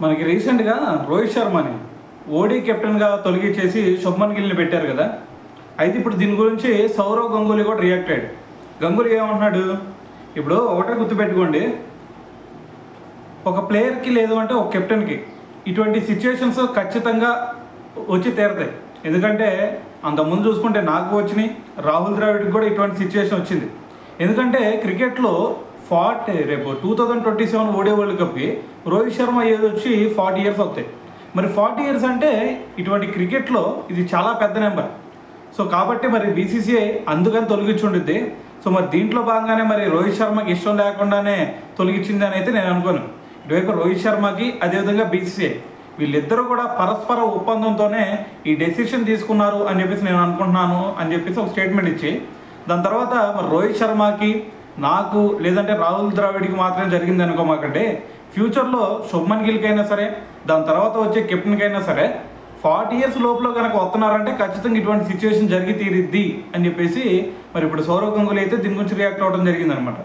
మనకి రీసెంట్గా రోహిత్ శర్మని ఓడీ కెప్టెన్గా తొలగించేసి శుభ్మన్ గిల్ని పెట్టారు కదా. అయితే ఇప్పుడు దీని గురించి సౌరవ్ గంగూలీ కూడా రియాక్ట్ అయ్యాడు. గంగూలీ ఏమంటున్నాడు, ఇప్పుడు ఒకటే గుర్తుపెట్టుకోండి, ఒక ప్లేయర్కి లేదు అంటే ఒక కెప్టెన్కి ఇటువంటి సిచ్యువేషన్స్ ఖచ్చితంగా వచ్చి తీరతాయి. ఎందుకంటే అంతకుముందు చూసుకుంటే నాకు వచ్చినాయి, రాహుల్ ద్రావిడ్కి కూడా ఇటువంటి సిచ్యువేషన్ వచ్చింది. ఎందుకంటే క్రికెట్లో రేపు 2027 ఓడే వరల్డ్ కప్కి రోహిత్ శర్మ ఏజ్ వచ్చి 40 ఇయర్స్ అవుతాయి. మరి 40 ఇయర్స్ అంటే ఇటువంటి క్రికెట్లో ఇది చాలా పెద్ద నెంబర్. సో కాబట్టి మరి బీసీసీఐ అందుకని తొలగించుండిద్ది. సో మరి దీంట్లో భాగంగానే మరి రోహిత్ శర్మకి ఇష్టం లేకుండానే తొలగించింది అని అయితే నేను అనుకోను. ఇటువైపు రోహిత్ శర్మకి అదేవిధంగా బీసీసీఐ వీళ్ళిద్దరూ కూడా పరస్పర ఒప్పందంతోనే ఈ డెసిషన్ తీసుకున్నారు అని చెప్పేసి నేను అనుకుంటున్నాను అని చెప్పేసి ఒక స్టేట్మెంట్ ఇచ్చి, దాని తర్వాత మరి రోహిత్ శర్మకి నాకు లేదంటే రాహుల్ ద్రావిడ్కి మాత్రమే జరిగింది అనుకోమాకంటే ఫ్యూచర్లో శుభ్మన్ గిల్కైనా సరే దాని తర్వాత వచ్చే కెప్టెన్కైనా సరే 40 ఇయర్స్ లోపల కనుక వస్తున్నారంటే ఖచ్చితంగా ఇటువంటి సిచ్యువేషన్ జరిగి తీరిద్ది అని చెప్పేసి మరి ఇప్పుడు సౌరవ్ గంగూలీ అయితే దీని గురించి రియాక్ట్ అవ్వడం జరిగిందనమాట.